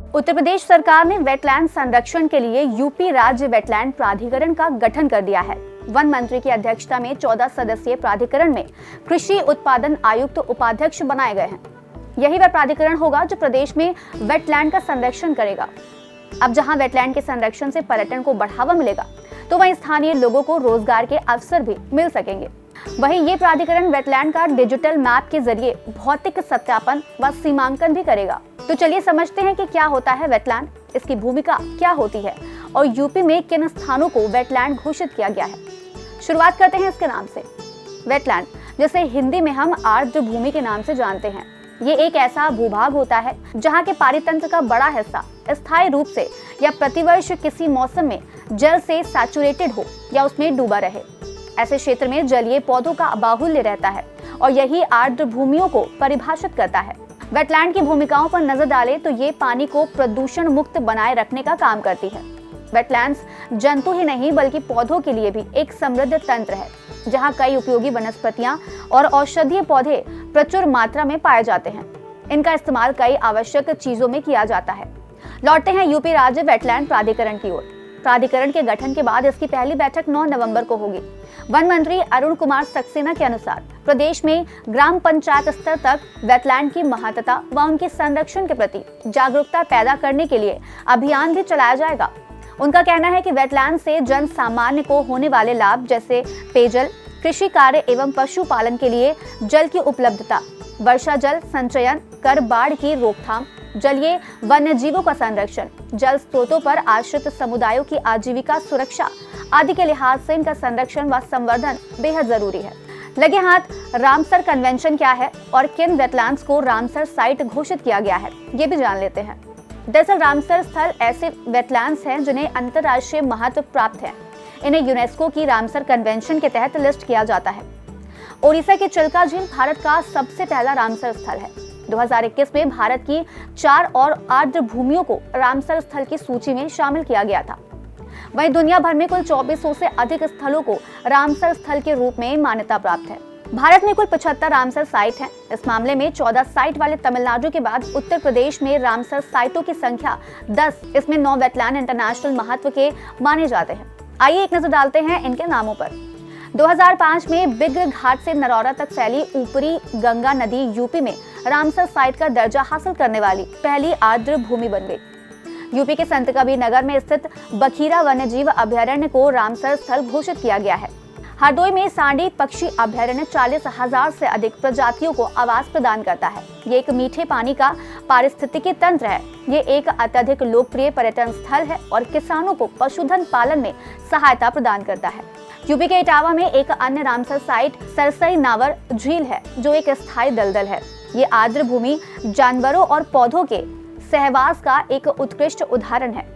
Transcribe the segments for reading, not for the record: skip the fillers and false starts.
उत्तर प्रदेश सरकार ने वेटलैंड संरक्षण के लिए यूपी राज्य वेटलैंड प्राधिकरण का गठन कर दिया है। वन मंत्री की अध्यक्षता में 14 सदस्यीय प्राधिकरण में कृषि उत्पादन आयुक्त उपाध्यक्ष बनाए गए हैं। यही वह प्राधिकरण होगा जो प्रदेश में वेटलैंड का संरक्षण करेगा। अब जहां वेटलैंड के संरक्षण से पर्यटन को बढ़ावा मिलेगा, तो वहीं स्थानीय लोगों को रोजगार के अवसर भी मिल सकेंगे। वहीं ये प्राधिकरण वेटलैंड का डिजिटल मैप के जरिए भौतिक सत्यापन व सीमांकन भी करेगा। तो चलिए समझते हैं कि क्या होता है वेटलैंड, इसकी भूमिका क्या होती है और यूपी में किन स्थानों को वेटलैंड घोषित किया गया है। शुरुआत करते हैं इसके नाम से। वेटलैंड, जिसे हिंदी में हम आर्द्र भूमि के नाम से जानते हैं, ये एक ऐसा भूभाग होता है जहाँ के पारितंत्र का बड़ा हिस्सा स्थायी रूप से या प्रतिवर्ष किसी मौसम में जल से सैचुरेटेड हो या उसमें डूबा रहे। ऐसे क्षेत्र में जलीय पौधों का बाहुल्य रहता है और यही आर्द्र भूमियों को परिभाषित करता है। वेटलैंड की भूमिकाओं पर नजर डालें तो ये पानी को प्रदूषण मुक्त बनाए रखने का काम करती है। वेटलैंड्स जंतु ही नहीं बल्कि पौधों के लिए भी एक समृद्ध तंत्र है, जहां कई उपयोगी वनस्पतियां और औषधीय पौधे प्रचुर मात्रा में पाए जाते हैं। इनका इस्तेमाल कई आवश्यक चीजों में किया जाता है। लौटते हैं यूपी राज्य वेटलैंड प्राधिकरण की ओर। प्राधिकरण के गठन के बाद इसकी पहली बैठक 9 नवंबर को होगी। वन मंत्री अरुण कुमार सक्सेना के अनुसार प्रदेश में ग्राम पंचायत स्तर तक वेटलैंड की महत्ता व उनके संरक्षण के प्रति जागरूकता पैदा करने के लिए अभियान भी चलाया जाएगा। उनका कहना है कि वेटलैंड से जन सामान्य को होने वाले लाभ जैसे पेयजल, कृषि कार्य एवं पशुपालन के लिए जल की उपलब्धता, वर्षा जल संचयन कर, बाढ़ की रोकथाम, जलीय वन्य जीवों का संरक्षण, जल स्रोतों पर आश्रित समुदायों की आजीविका सुरक्षा आदि के लिहाज से इनका संरक्षण व संवर्धन बेहद जरूरी है। लगे हाथ रामसर कन्वेंशन क्या है और किन वेटलैंड्स को रामसर साइट घोषित किया गया है, ये भी जान लेते हैं। दरअसल रामसर स्थल ऐसे वेटलैंड्स हैं जिन्हें अंतर्राष्ट्रीय महत्व प्राप्त है। इन्हें यूनेस्को की रामसर कन्वेंशन के तहत लिस्ट किया जाता है। ओडिशा की चिल्का झील भारत का सबसे पहला रामसर स्थल है। 2021 में भारत की 4 और आर्द्र भूमियों को रामसर स्थल की सूची में शामिल किया गया था। वहीं दुनिया भर में कुल 2400 से अधिक स्थलों को रामसर स्थल के रूप में मान्यता प्राप्त है। भारत में कुल 75 रामसर साइट हैं। इस मामले में 14 साइट वाले तमिलनाडु के बाद उत्तर प्रदेश में रामसर साइटों की संख्या 10, इसमें 9 वेटलैंड इंटरनेशनल महत्व के माने जाते हैं। आइए एक नजर डालते हैं इनके नामों पर। 2005 में बिग घाट से नरौरा तक फैली ऊपरी गंगा नदी यूपी में रामसर साइट का दर्जा हासिल करने वाली पहली आर्द्र भूमि बन गई। यूपी के संत कबीर नगर में स्थित बखीरा वन्यजीव अभयारण्य को रामसर स्थल घोषित किया गया है। हरदोई में सांडी पक्षी अभयारण्य 40,000 से अधिक प्रजातियों को आवास प्रदान करता है। ये एक मीठे पानी का पारिस्थितिकी तंत्र है। ये एक अत्यधिक लोकप्रिय पर्यटन स्थल है और किसानों को पशुधन पालन में सहायता प्रदान करता है। यूपी के इटावा में एक अन्य रामसर साइट सरसई नावर झील है, जो एक स्थायी दलदल है। ये आर्द्र भूमि जानवरों और पौधों के सहवास का एक उत्कृष्ट उदाहरण है।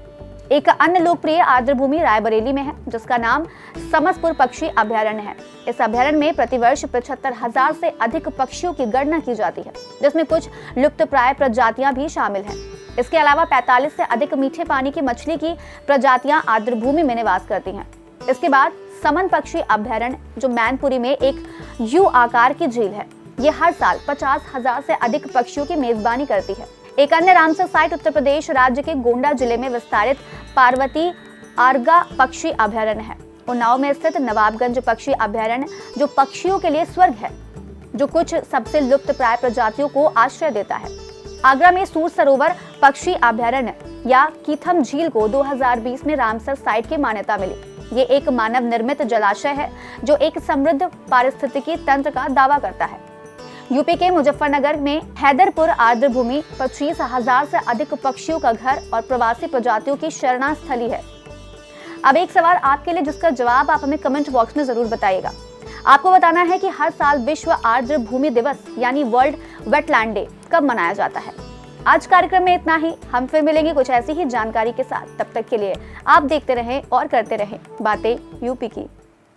एक अन्य लोकप्रिय आर्द्र भूमि रायबरेली में है, जिसका नाम समसपुर पक्षी अभयारण्य है। इस अभयारण्य में प्रतिवर्ष 75,000 से अधिक पक्षियों की गणना की जाती है, जिसमें कुछ लुप्तप्राय प्रजातियां भी शामिल हैं। इसके अलावा 45 से अधिक मीठे पानी की मछली की प्रजातियां आर्द्र भूमि में निवास करती हैं। इसके बाद समन पक्षी अभयारण्य, जो मैनपुरी में एक यू आकार की झील है, ये हर साल 50,000 से अधिक पक्षियों की मेजबानी करती है। एक अन्य रामसर साइट उत्तर प्रदेश राज्य के गोंडा जिले में विस्तारित पार्वती आर्गा पक्षी अभयारण्य है। उन्नाव में स्थित नवाबगंज पक्षी अभयारण्य, जो पक्षियों के लिए स्वर्ग है, जो कुछ सबसे लुप्त प्राय प्रजातियों को आश्रय देता है। आगरा में सूर सरोवर पक्षी अभयारण्य या कीथम झील को 2020 में रामसर साइट की मान्यता मिली। ये एक मानव निर्मित जलाशय है, जो एक समृद्ध पारिस्थितिकी तंत्र का दावा करता है। यूपी के मुजफ्फरनगर में हैदरपुर आर्द्र भूमि 25,000 से अधिक पक्षियों का घर और प्रवासी प्रजातियों की शरणा स्थली है। अब एक सवाल आपके लिए, जिसका जवाब आप हमें कमेंट बॉक्स में जरूर बताइएगा। आपको बताना है कि हर साल विश्व आर्द्र भूमि दिवस यानी वर्ल्ड वेटलैंड डे कब मनाया जाता है। आज कार्यक्रम में इतना ही। हम फिर मिलेंगे कुछ ऐसी ही जानकारी के साथ। तब तक के लिए आप देखते रहें और करते रहें बातें यूपी की।